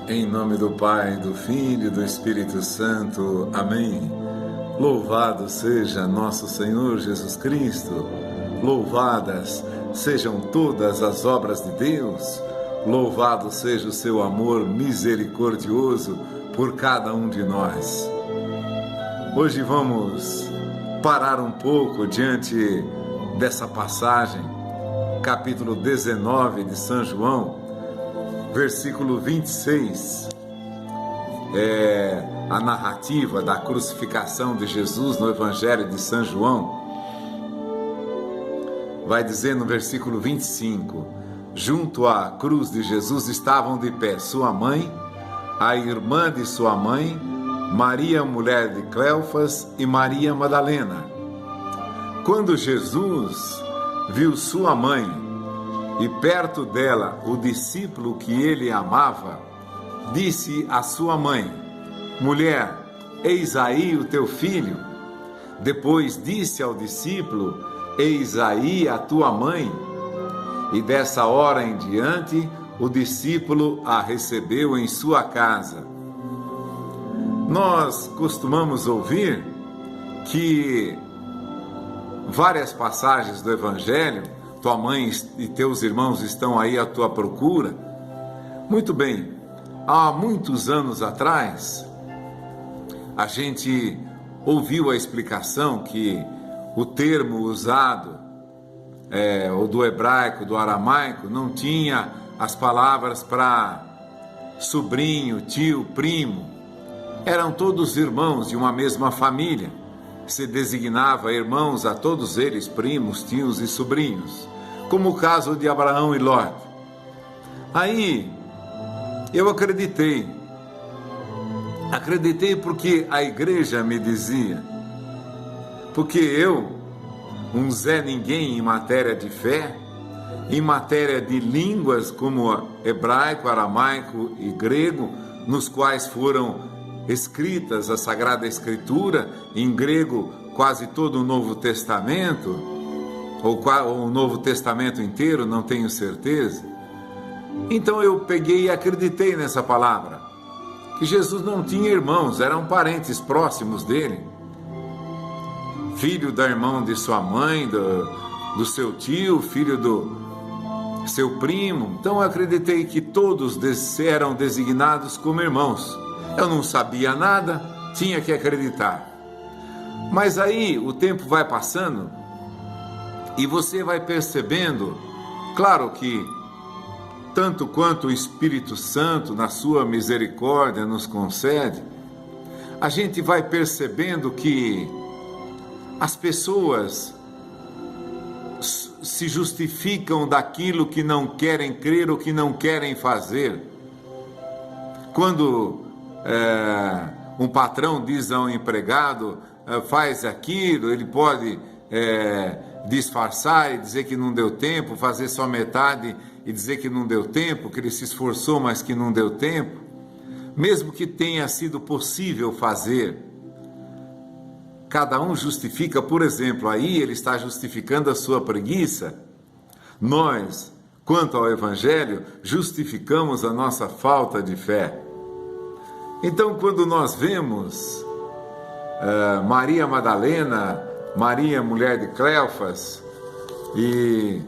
Em nome do Pai, do Filho e do Espírito Santo. Amém. Louvado seja nosso Senhor Jesus Cristo. Louvadas sejam todas as obras de Deus. Louvado seja o seu amor misericordioso por cada um de nós. Hoje vamos parar um pouco diante dessa passagem, capítulo 19 de São João, versículo 26, a narrativa da crucificação de Jesus no Evangelho de São João. Vai dizer no versículo 25: junto à cruz de Jesus estavam de pé sua mãe, a irmã de sua mãe, Maria, mulher de Cleofas, e Maria Madalena. Quando Jesus viu sua mãe e perto dela o discípulo que ele amava, disse à sua mãe: mulher, eis aí o teu filho. Depois disse ao discípulo: eis aí a tua mãe. E dessa hora em diante, o discípulo a recebeu em sua casa. Nós costumamos ouvir que várias passagens do Evangelho, tua mãe e teus irmãos estão aí à tua procura. Muito bem, há muitos anos atrás, a gente ouviu a explicação que o termo usado, ou do hebraico, do aramaico, não tinha as palavras para sobrinho, tio, primo. Eram todos irmãos de uma mesma família. Se designava irmãos a todos eles, primos, tios e sobrinhos, como o caso de Abraão e Ló. Aí eu acreditei porque a igreja me dizia, porque eu, um Zé Ninguém em matéria de fé, em matéria de línguas como hebraico, aramaico e grego, nos quais foram escritas a Sagrada Escritura, em grego quase todo o Novo Testamento, ou o Novo Testamento inteiro, não tenho certeza. Então eu peguei e acreditei nessa palavra, que Jesus não tinha irmãos, eram parentes próximos dele, filho da irmã de sua mãe, do seu tio, filho do seu primo. Então eu acreditei que todos eram designados como irmãos. Eu não sabia nada, tinha que acreditar. Mas aí o tempo vai passando e você vai percebendo, claro que tanto quanto o Espírito Santo, na sua misericórdia, nos concede, a gente vai percebendo que as pessoas se justificam daquilo que não querem crer ou que não querem fazer. Quando um patrão diz a um empregado, faz aquilo, ele pode disfarçar e dizer que não deu tempo, fazer só metade e dizer que não deu tempo, que ele se esforçou, mas que não deu tempo, mesmo que tenha sido possível fazer. Cada um justifica, por exemplo, aí ele está justificando a sua preguiça. Nós, quanto ao Evangelho, justificamos a nossa falta de fé. Então, quando nós vemos Maria Madalena, Maria, mulher de Cleofas, e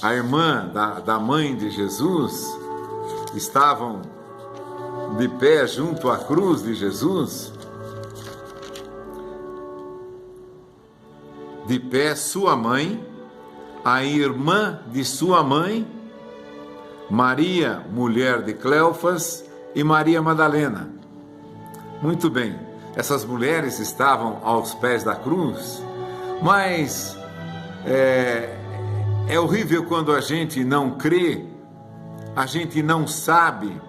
a irmã da mãe de Jesus, estavam de pé junto à cruz de Jesus, de pé sua mãe, a irmã de sua mãe, Maria, mulher de Cleofas, e Maria Madalena. Muito bem, essas mulheres estavam aos pés da cruz, mas é horrível quando a gente não crê, a gente não sabe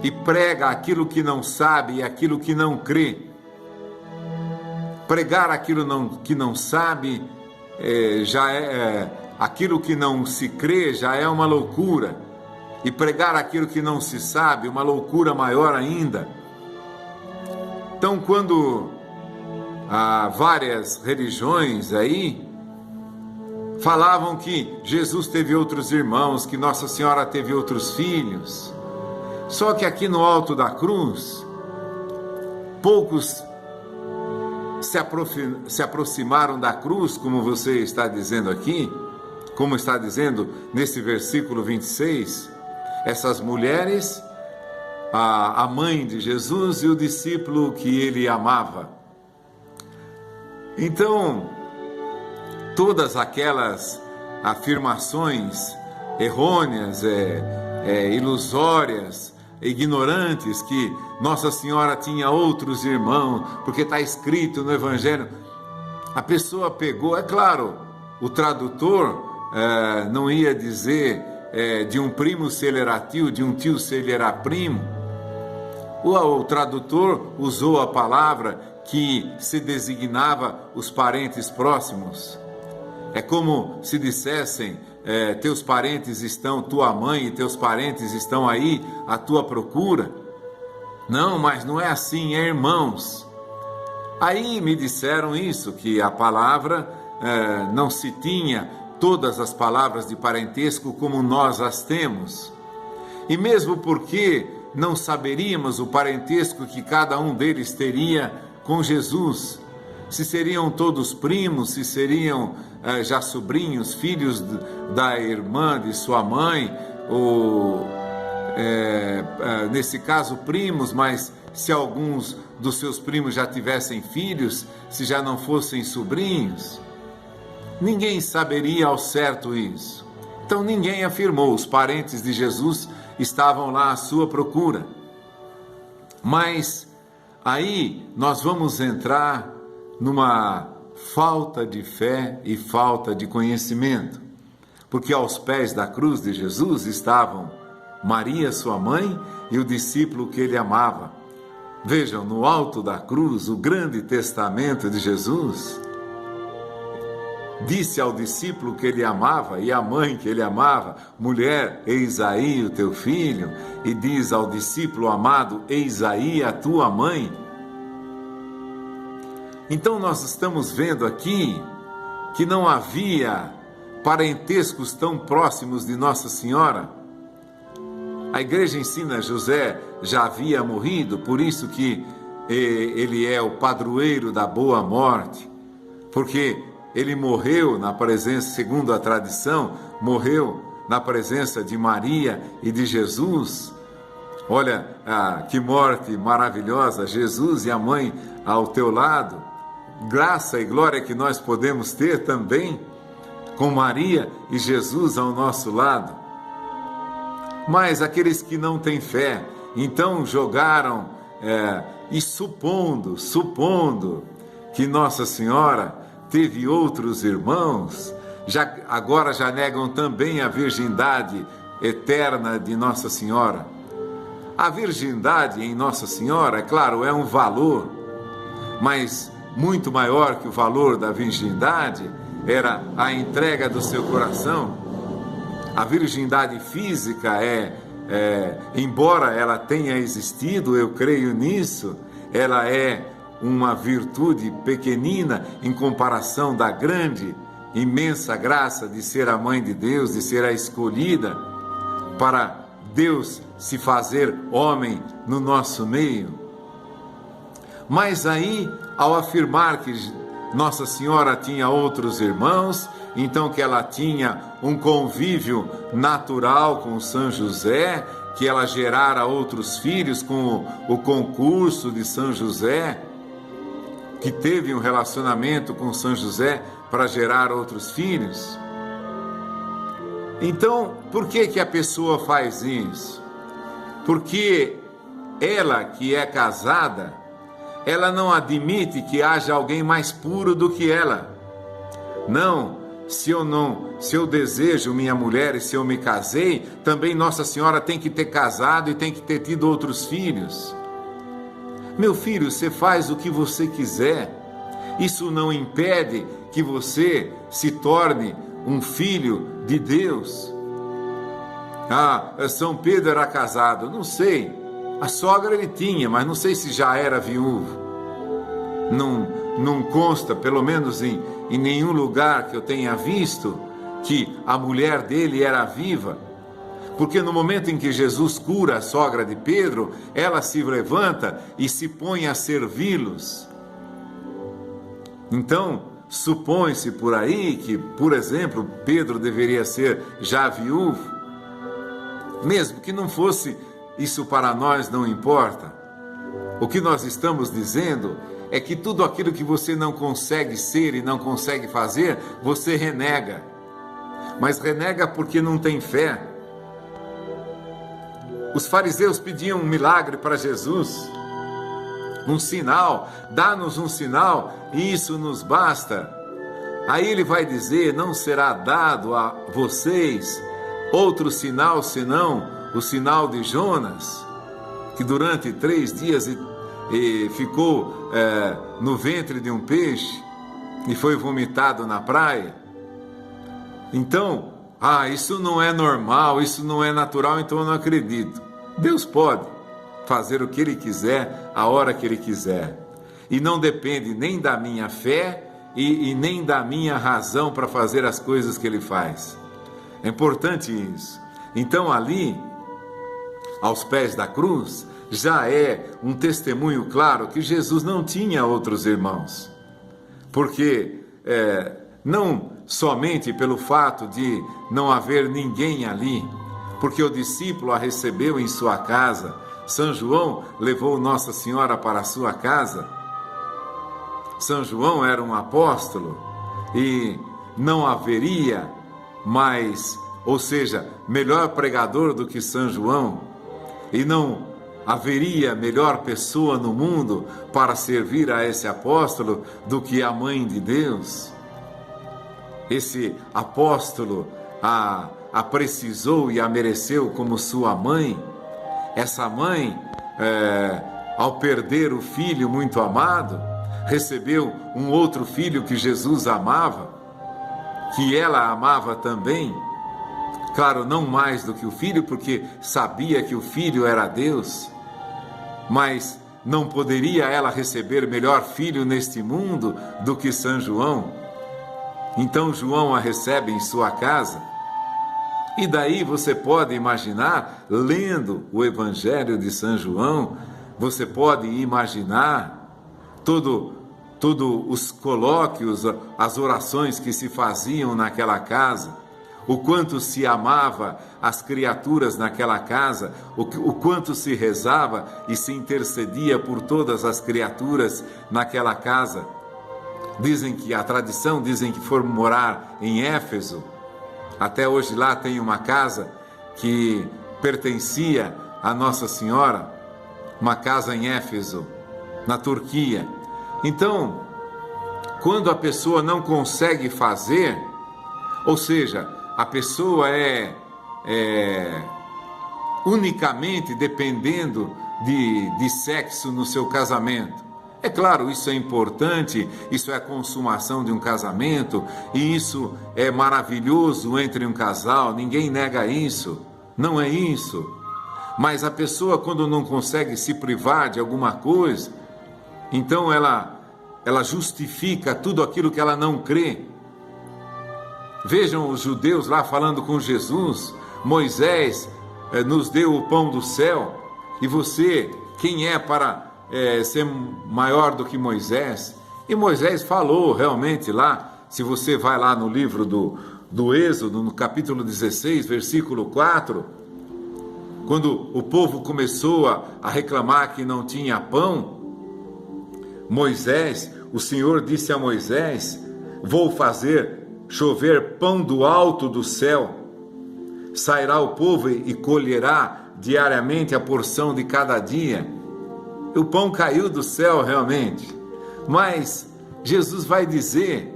e prega aquilo que não sabe e aquilo que não crê. Pregar aquilo que não sabe, aquilo que não se crê já é uma loucura, e pregar aquilo que não se sabe, uma loucura maior ainda. Então, quando há várias religiões aí falavam que Jesus teve outros irmãos, que Nossa Senhora teve outros filhos, Só que aqui no alto da cruz, poucos se aproximaram da cruz, como você está dizendo aqui, como está dizendo nesse versículo 26, essas mulheres, a mãe de Jesus e o discípulo que ele amava. Então, todas aquelas afirmações errôneas, ilusórias, ignorantes, que Nossa Senhora tinha outros irmãos, porque está escrito no Evangelho, a pessoa pegou, é claro, o tradutor não ia dizer de um primo se ele era tio, de um tio se ele era primo. O tradutor usou a palavra que se designava os parentes próximos. É como se dissessem, teus parentes estão, tua mãe e teus parentes estão aí à tua procura. Não, mas não é assim, é irmãos. Aí me disseram isso, que a palavra não se tinha todas as palavras de parentesco como nós as temos. E mesmo porque não saberíamos o parentesco que cada um deles teria com Jesus, se seriam todos primos, se seriam já sobrinhos, filhos da irmã de sua mãe, ou nesse caso primos, mas se alguns dos seus primos já tivessem filhos, se já não fossem sobrinhos, ninguém saberia ao certo isso. Então ninguém afirmou, os parentes de Jesus estavam lá à sua procura. Mas aí nós vamos entrar numa falta de fé e falta de conhecimento, porque aos pés da cruz de Jesus estavam Maria, sua mãe, e o discípulo que ele amava. Vejam, no alto da cruz, o grande testamento de Jesus disse ao discípulo que ele amava e à mãe que ele amava: mulher, eis aí o teu filho, e diz ao discípulo amado: eis aí a tua mãe. Então nós estamos vendo aqui que não havia parentescos tão próximos de Nossa Senhora. A igreja ensina José já havia morrido, por isso que ele é o padroeiro da boa morte, porque ele morreu na presença, segundo a tradição, morreu na presença de Maria e de Jesus. Olha, que morte maravilhosa, Jesus e a mãe ao teu lado. Graça e glória que nós podemos ter também com Maria e Jesus ao nosso lado. Mas aqueles que não têm fé, então jogaram e supondo que Nossa Senhora teve outros irmãos, agora já negam também a virgindade eterna de Nossa Senhora. A virgindade em Nossa Senhora, é claro, é um valor, mas muito maior que o valor da virgindade era a entrega do seu coração. A virgindade física embora ela tenha existido, eu creio nisso, ela é uma virtude pequenina em comparação da grande, imensa graça de ser a mãe de Deus, de ser a escolhida para Deus se fazer homem no nosso meio. Mas aí, ao afirmar que Nossa Senhora tinha outros irmãos, então que ela tinha um convívio natural com São José, que ela gerara outros filhos com o concurso de São José, que teve um relacionamento com São José para gerar outros filhos. Então, por que a pessoa faz isso? Porque ela, que é casada, ela não admite que haja alguém mais puro do que ela. Não, se eu desejo minha mulher e se eu me casei, também Nossa Senhora tem que ter casado e tem que ter tido outros filhos. Meu filho, você faz o que você quiser. Isso não impede que você se torne um filho de Deus. São Pedro era casado, não sei. A sogra ele tinha, mas não sei se já era viúvo. Não consta, pelo menos em nenhum lugar que eu tenha visto, que a mulher dele era viva. Porque no momento em que Jesus cura a sogra de Pedro, ela se levanta e se põe a servi-los. Então, supõe-se por aí que, por exemplo, Pedro deveria ser já viúvo. Mesmo que não fosse, isso para nós não importa. O que nós estamos dizendo é que tudo aquilo que você não consegue ser e não consegue fazer, você renega. Mas renega porque não tem fé. Os fariseus pediam um milagre para Jesus, um sinal, dá-nos um sinal e isso nos basta. Aí ele vai dizer, não será dado a vocês outro sinal senão o sinal de Jonas, que durante 3 dias e ficou no ventre de um peixe e foi vomitado na praia. Então, isso não é normal, isso não é natural, então eu não acredito. Deus pode fazer o que Ele quiser, a hora que Ele quiser. E não depende nem da minha fé e nem da minha razão para fazer as coisas que Ele faz. É importante isso. Então ali, aos pés da cruz, já é um testemunho claro que Jesus não tinha outros irmãos. Porque não somente pelo fato de não haver ninguém ali, porque o discípulo a recebeu em sua casa, São João levou Nossa Senhora para a sua casa. São João era um apóstolo e não haveria mais, ou seja, melhor pregador do que São João, e não haveria melhor pessoa no mundo para servir a esse apóstolo do que a mãe de Deus. Esse apóstolo a precisou e a mereceu como sua mãe. Essa mãe, ao perder o filho muito amado, recebeu um outro filho que Jesus amava, que ela amava também. Claro, não mais do que o filho, porque sabia que o filho era Deus, mas não poderia ela receber melhor filho neste mundo do que São João. Então João a recebe em sua casa. E daí você pode imaginar, lendo o Evangelho de São João, você pode imaginar todos os colóquios, as orações que se faziam naquela casa, o quanto se amava as criaturas naquela casa, o quanto se rezava e se intercedia por todas as criaturas naquela casa. Dizem que a tradição, dizem que foram morar em Éfeso. Até hoje lá tem uma casa que pertencia a Nossa Senhora, uma casa em Éfeso, na Turquia. Então, quando a pessoa não consegue fazer, ou seja, a pessoa é unicamente dependendo de sexo no seu casamento. É claro, isso é importante, isso é a consumação de um casamento, e isso é maravilhoso entre um casal, ninguém nega isso, não é isso. Mas a pessoa, quando não consegue se privar de alguma coisa, então ela justifica tudo aquilo que ela não crê. Vejam os judeus lá falando com Jesus, Moisés nos deu o pão do céu, e você, quem é para ser maior do que Moisés? E Moisés falou realmente lá, se você vai lá no livro do Êxodo, no capítulo 16, versículo 4, quando o povo começou a reclamar que não tinha pão, o Senhor disse a Moisés: vou fazer chover pão do alto do céu, sairá o povo e colherá diariamente a porção de cada dia. O pão caiu do céu realmente, mas Jesus vai dizer,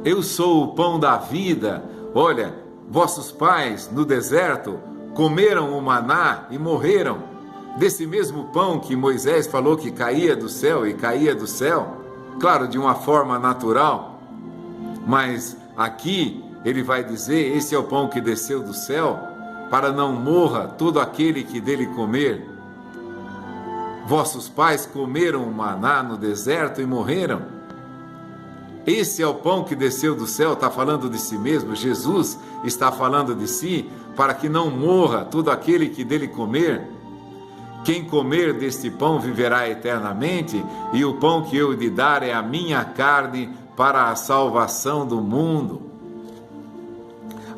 eu sou o pão da vida. Olha, vossos pais no deserto comeram o maná e morreram. Desse mesmo pão que Moisés falou que caía do céu e caía do céu, claro, de uma forma natural, mas aqui ele vai dizer, esse é o pão que desceu do céu, para não morra todo aquele que dele comer. Vossos pais comeram o maná no deserto e morreram. Esse é o pão que desceu do céu, está falando de si mesmo. Jesus está falando de si, para que não morra todo aquele que dele comer. Quem comer deste pão viverá eternamente, e o pão que eu lhe dar é a minha carne para a salvação do mundo.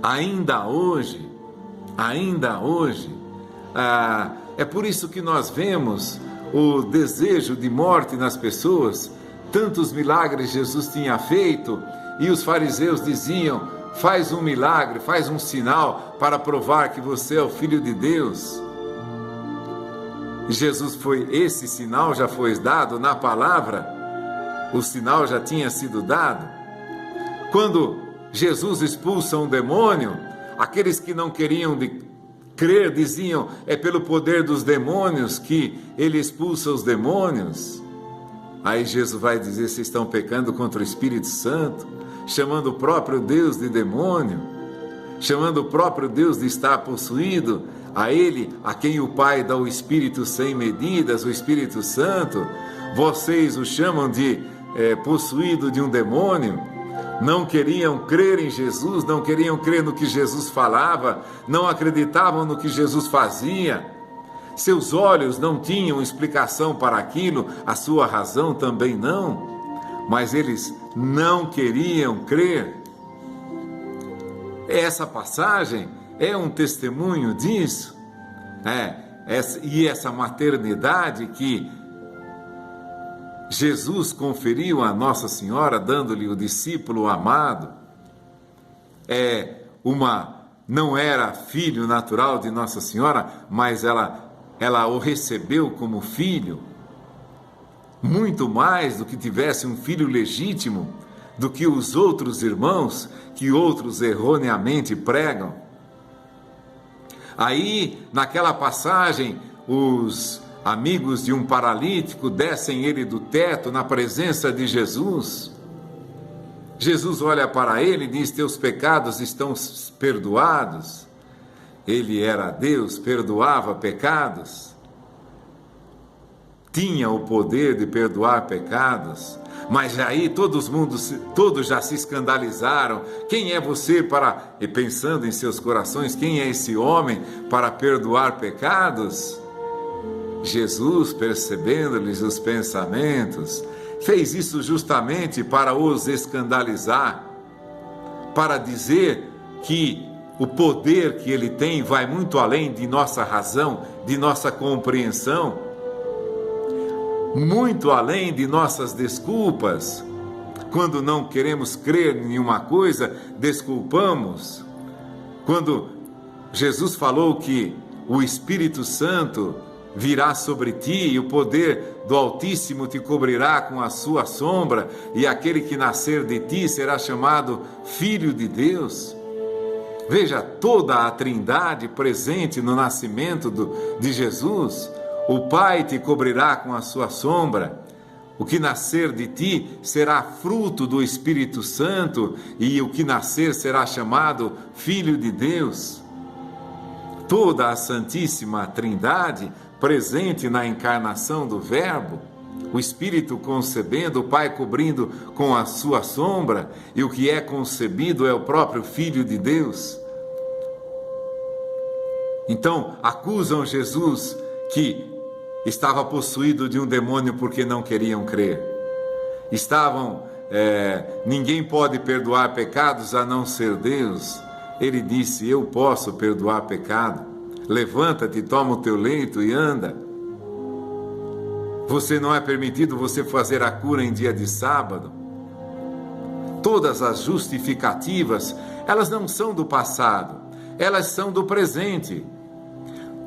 Ainda hoje, é por isso que nós vemos o desejo de morte nas pessoas. Tantos milagres Jesus tinha feito, e os fariseus diziam: faz um milagre, faz um sinal para provar que você é o Filho de Deus. E esse sinal já foi dado na palavra, o sinal já tinha sido dado. Quando Jesus expulsa um demônio, aqueles que não queriam crer diziam: é pelo poder dos demônios que ele expulsa os demônios. Aí Jesus vai dizer: vocês estão pecando contra o Espírito Santo, chamando o próprio Deus de demônio, chamando o próprio Deus de estar possuído. A ele, a quem o Pai dá o Espírito sem medidas, o Espírito Santo, vocês o chamam de possuído de um demônio. Não queriam crer em Jesus, não queriam crer no que Jesus falava, não acreditavam no que Jesus fazia. Seus olhos não tinham explicação para aquilo, a sua razão também não, mas eles não queriam crer. Essa passagem é um testemunho disso, e essa maternidade que Jesus conferiu a Nossa Senhora, dando-lhe o discípulo amado, não era filho natural de Nossa Senhora, mas ela o recebeu como filho, muito mais do que tivesse um filho legítimo, do que os outros irmãos, que outros erroneamente pregam. Aí, naquela passagem, os amigos de um paralítico descem ele do teto na presença de Jesus. Jesus olha para ele e diz: teus pecados estão perdoados. Ele era Deus, perdoava pecados, tinha o poder de perdoar pecados, mas aí todos já se escandalizaram. Quem é você para, e pensando em seus corações, quem é esse homem para perdoar pecados? Jesus, percebendo-lhes os pensamentos, fez isso justamente para os escandalizar, para dizer que o poder que ele tem vai muito além de nossa razão, de nossa compreensão, muito além de nossas desculpas. Quando não queremos crer em uma coisa, desculpamos. Quando Jesus falou que o Espírito Santo virá sobre ti e o poder do Altíssimo te cobrirá com a sua sombra, e aquele que nascer de ti será chamado Filho de Deus. Veja toda a Trindade presente no nascimento de Jesus. O Pai te cobrirá com a sua sombra. O que nascer de ti será fruto do Espírito Santo, e o que nascer será chamado Filho de Deus. Toda a Santíssima Trindade presente na encarnação do Verbo, o Espírito concebendo, o Pai cobrindo com a sua sombra, e o que é concebido é o próprio Filho de Deus. Então, acusam Jesus que estava possuído de um demônio porque não queriam crer. Ninguém pode perdoar pecados a não ser Deus. Ele disse: eu posso perdoar pecado. Levanta-te, toma o teu leito e anda. Você não é permitido você fazer a cura em dia de sábado. Todas as justificativas, elas não são do passado, elas são do presente.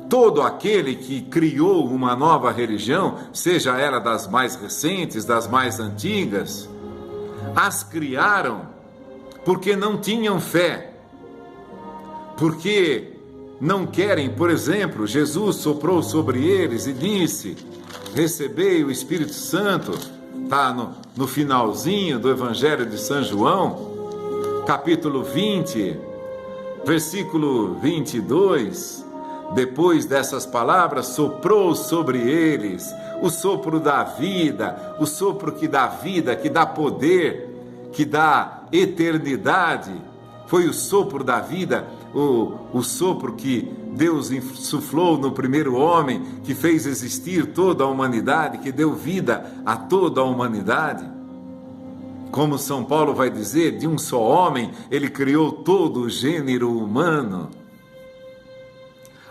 Todo aquele que criou uma nova religião, seja ela das mais recentes, das mais antigas, as criaram porque não tinham fé, porque não querem. Por exemplo, Jesus soprou sobre eles e disse: recebei o Espírito Santo. Está no finalzinho do Evangelho de São João, capítulo 20, versículo 22. Depois dessas palavras, soprou sobre eles o sopro da vida, o sopro que dá vida, que dá poder, que dá eternidade, foi o sopro da vida, o sopro que Deus insuflou no primeiro homem, que fez existir toda a humanidade, que deu vida a toda a humanidade. Como São Paulo vai dizer, de um só homem ele criou todo o gênero humano.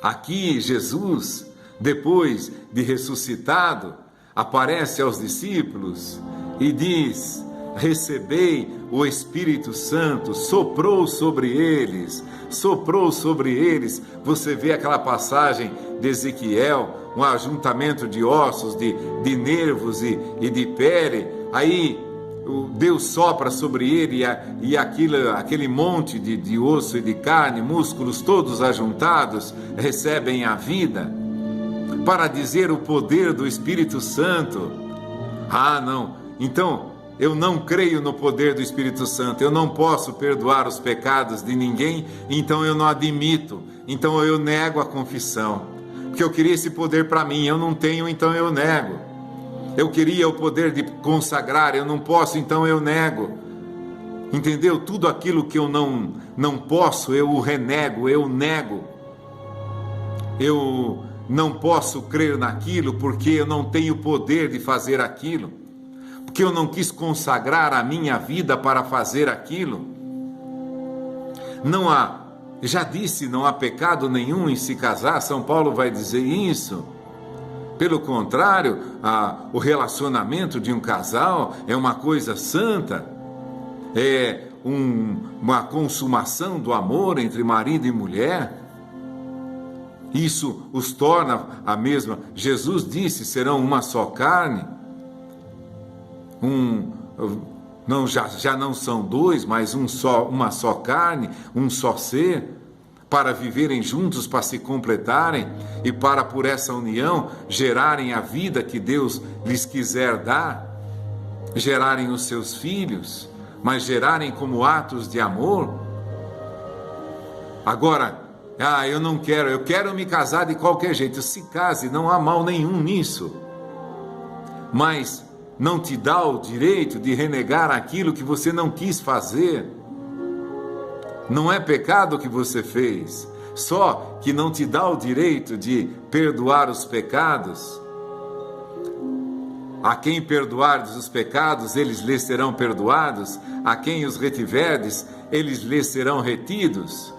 Aqui Jesus, depois de ressuscitado, aparece aos discípulos e diz: recebei o Espírito Santo, soprou sobre eles. Você vê aquela passagem de Ezequiel, um ajuntamento de ossos, de nervos e de pele. Aí Deus sopra sobre ele e aquele monte de osso e de carne, músculos todos ajuntados, recebem a vida, para dizer o poder do Espírito Santo. Ah, não, então eu não creio no poder do Espírito Santo, eu não posso perdoar os pecados de ninguém, então eu não admito, então eu nego a confissão, porque eu queria esse poder para mim, eu não tenho, então eu nego. Eu queria o poder de consagrar, eu não posso, então eu nego. Entendeu? Tudo aquilo que eu não posso, eu o renego, eu nego. Eu não posso crer naquilo porque eu não tenho poder de fazer aquilo, porque eu não quis consagrar a minha vida para fazer aquilo. Já disse, não há pecado nenhum em se casar, São Paulo vai dizer isso. Pelo contrário, o relacionamento de um casal é uma coisa santa, é uma consumação do amor entre marido e mulher. Isso os torna a mesma. Jesus disse: serão uma só carne. Já não são dois, mas uma só carne, um só ser, para viverem juntos, para se completarem e para, por essa união, gerarem a vida que Deus lhes quiser dar, gerarem os seus filhos, mas gerarem como atos de amor. Agora, eu não quero, eu quero me casar de qualquer jeito. Se case, não há mal nenhum nisso, mas não te dá o direito de renegar aquilo que você não quis fazer. Não é pecado o que você fez, só que não te dá o direito de perdoar os pecados. A quem perdoardes os pecados, eles lhes serão perdoados. A quem os retiverdes, eles lhes serão retidos.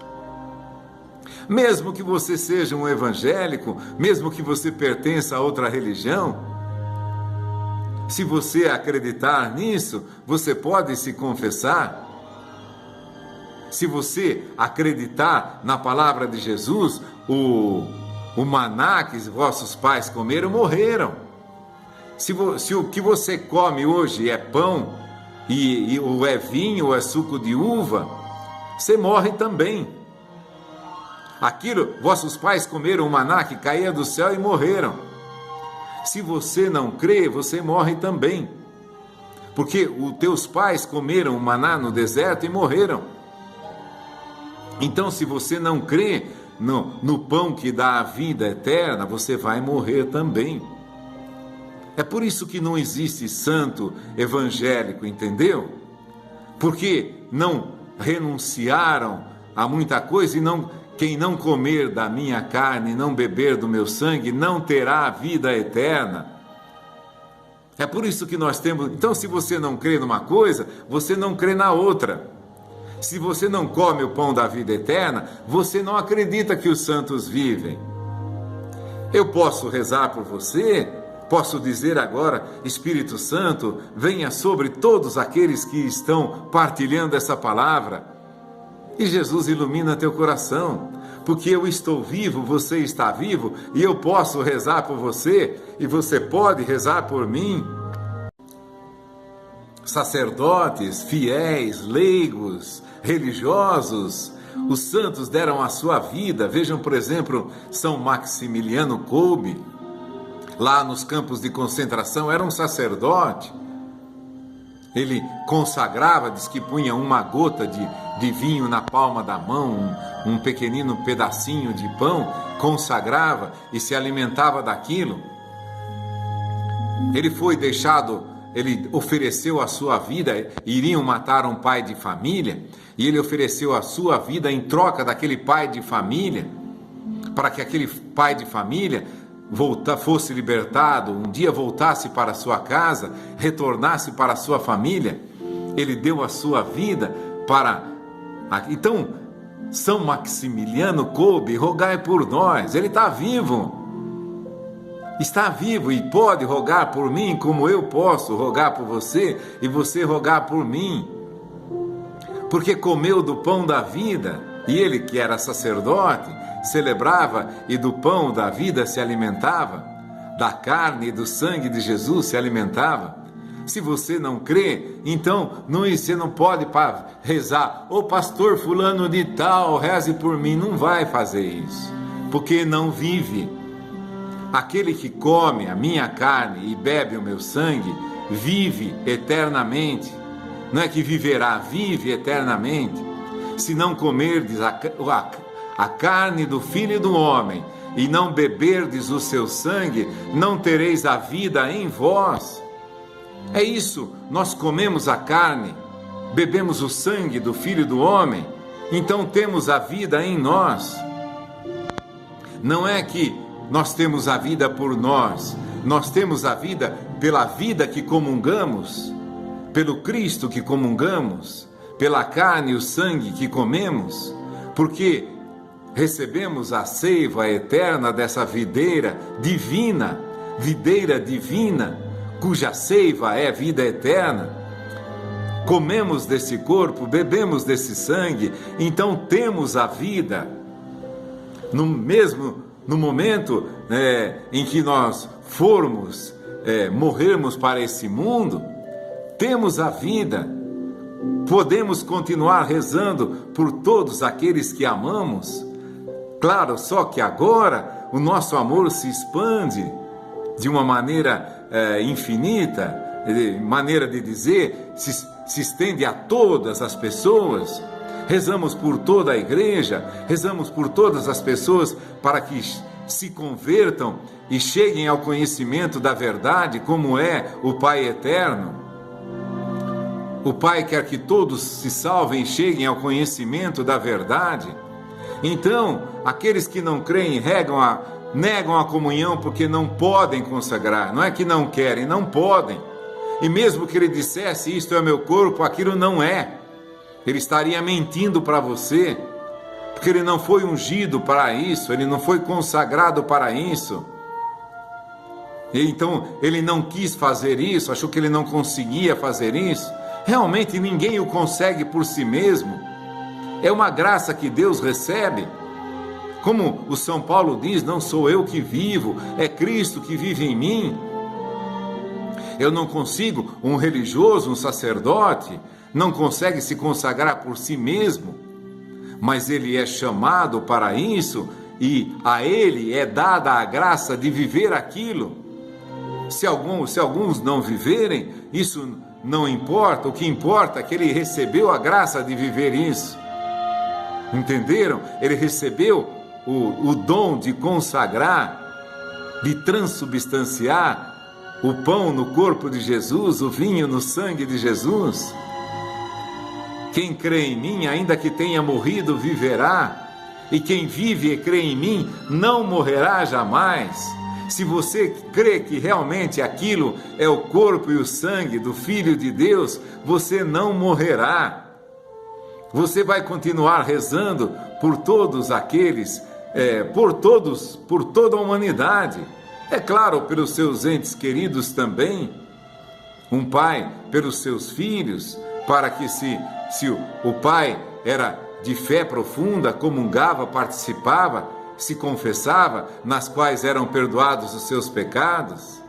Mesmo que você seja um evangélico, mesmo que você pertença a outra religião, se você acreditar nisso, você pode se confessar. Se você acreditar na palavra de Jesus, o maná que vossos pais comeram, morreram. Se o que você come hoje é pão, ou é vinho, ou é suco de uva, você morre também. Vossos pais comeram o maná que caía do céu e morreram. Se você não crê, você morre também. Porque os teus pais comeram o maná no deserto e morreram. Então, se você não crê no pão que dá a vida eterna, você vai morrer também. É por isso que não existe santo evangélico, entendeu? Porque não renunciaram a muita coisa e quem não comer da minha carne e não beber do meu sangue não terá a vida eterna. É por isso que nós temos... Então, se você não crê numa coisa, você não crê na outra. Se você não come o pão da vida eterna, você não acredita que os santos vivem. Eu posso rezar por você, posso dizer agora: Espírito Santo, venha sobre todos aqueles que estão partilhando essa palavra. E Jesus ilumina teu coração, porque eu estou vivo, você está vivo, e eu posso rezar por você, e você pode rezar por mim. Sacerdotes, fiéis, leigos, religiosos, os santos deram a sua vida. Vejam, por exemplo, São Maximiliano Kolbe, lá nos campos de concentração, era um sacerdote. Ele consagrava, diz que punha uma gota de vinho na palma da mão, um pequenino pedacinho de pão, consagrava e se alimentava daquilo. Ele foi deixado ele ofereceu a sua vida, iriam matar um pai de família, e ele ofereceu a sua vida em troca daquele pai de família, para que aquele pai de família fosse libertado, um dia voltasse para a sua casa, retornasse para a sua família. Ele deu a sua vida para... Então, São Maximiliano Kolbe, rogai por nós. Ele está vivo e pode rogar por mim, como eu posso rogar por você e você rogar por mim, porque comeu do pão da vida, e ele, que era sacerdote, celebrava e do pão da vida se alimentava, da carne e do sangue de Jesus se alimentava. Se você não crê, então você não pode rezar, ô pastor fulano de tal, reze por mim. Não vai fazer isso, porque não vive. Aquele que come a minha carne e bebe o meu sangue, vive eternamente. Não é que viverá, vive eternamente. Se não comerdes a carne do Filho do Homem e não beberdes o seu sangue, não tereis a vida em vós. É isso, nós comemos a carne, bebemos o sangue do Filho do Homem, então temos a vida em nós. Não é que nós temos a vida por nós temos a vida pela vida que comungamos, pelo Cristo que comungamos, pela carne e o sangue que comemos, porque recebemos a seiva eterna dessa videira divina, cuja seiva é vida eterna. Comemos desse corpo, bebemos desse sangue, então temos a vida. No momento em que nós morrermos para esse mundo, temos a vida. Podemos continuar rezando por todos aqueles que amamos. Claro, só que agora o nosso amor se expande de uma maneira infinita, maneira de dizer, se estende a todas as pessoas. Rezamos por toda a igreja, rezamos por todas as pessoas para que se convertam e cheguem ao conhecimento da verdade, como é o Pai eterno. O Pai quer que todos se salvem e cheguem ao conhecimento da verdade. Então, aqueles que não creem negam a comunhão porque não podem consagrar. Não é que não querem, não podem. E mesmo que ele dissesse, isto é meu corpo, aquilo não é. Ele estaria mentindo para você, porque ele não foi ungido para isso, ele não foi consagrado para isso. E então ele não quis fazer isso, achou que ele não conseguia fazer isso. Realmente ninguém o consegue por si mesmo. É uma graça que Deus recebe. Como o São Paulo diz, não sou eu que vivo, é Cristo que vive em mim. Eu não consigo, um religioso, um sacerdote, não consegue se consagrar por si mesmo, mas ele é chamado para isso e a ele é dada a graça de viver aquilo. Se alguns não viverem, isso não importa, o que importa é que ele recebeu a graça de viver isso. Entenderam? Ele recebeu o dom de consagrar, de transubstanciar o pão no corpo de Jesus, o vinho no sangue de Jesus. Quem crê em mim, ainda que tenha morrido, viverá. E quem vive e crê em mim, não morrerá jamais. Se você crê que realmente aquilo é o corpo e o sangue do Filho de Deus, você não morrerá. Você vai continuar rezando por todos aqueles, por toda a humanidade. É claro, pelos seus entes queridos também. Um pai pelos seus filhos, para que se o pai era de fé profunda, comungava, participava, se confessava, nas quais eram perdoados os seus pecados.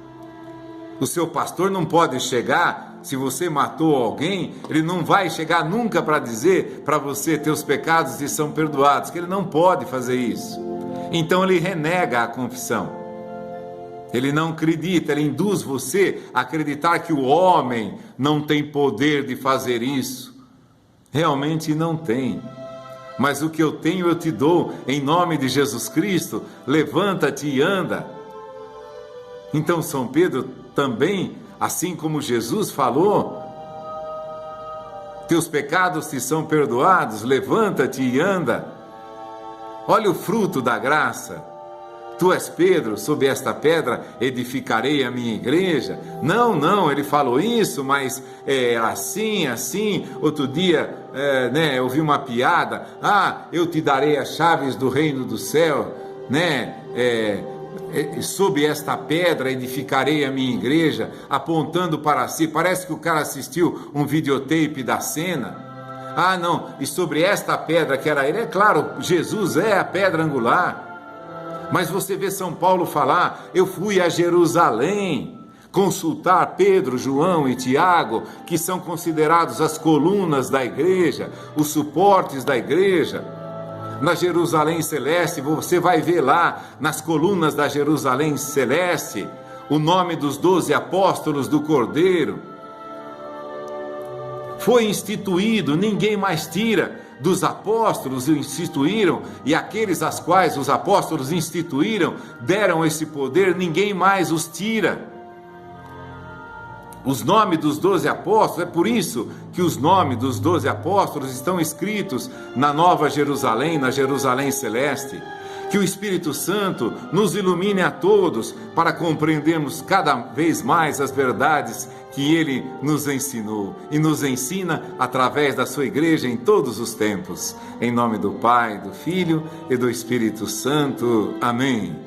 O seu pastor não pode chegar, se você matou alguém, ele não vai chegar nunca para dizer para você, teus pecados te são perdoados, que ele não pode fazer isso. Então ele renega a confissão. Ele não acredita, ele induz você a acreditar que o homem não tem poder de fazer isso. Realmente não tem. Mas o que eu tenho eu te dou, em nome de Jesus Cristo, levanta-te e anda. Então São Pedro também assim como Jesus falou: teus pecados te são perdoados, levanta-te e anda. Olha o fruto da graça. Tu és Pedro, sob esta pedra edificarei a minha igreja. Não, ele falou isso, mas assim. Outro dia, eu vi uma piada: eu te darei as chaves do reino do céu, sob esta pedra edificarei a minha igreja, apontando para si. Parece que o cara assistiu um videotape da cena. Não, e sobre esta pedra que era ele, é claro, Jesus é a pedra angular. Mas você vê São Paulo falar: eu fui a Jerusalém consultar Pedro, João e Tiago, que são considerados as colunas da igreja, os suportes da igreja. Na Jerusalém Celeste, você vai ver lá, nas colunas da Jerusalém Celeste, o nome dos 12 apóstolos do Cordeiro. Foi instituído, ninguém mais tira. Dos apóstolos instituíram, e aqueles às quais os apóstolos instituíram, deram esse poder, ninguém mais os tira. Os nomes dos 12 apóstolos, é por isso que os nomes dos 12 apóstolos estão escritos na Nova Jerusalém, na Jerusalém Celeste. Que o Espírito Santo nos ilumine a todos para compreendermos cada vez mais as verdades que Ele nos ensinou e nos ensina através da sua igreja em todos os tempos. Em nome do Pai, do Filho e do Espírito Santo. Amém.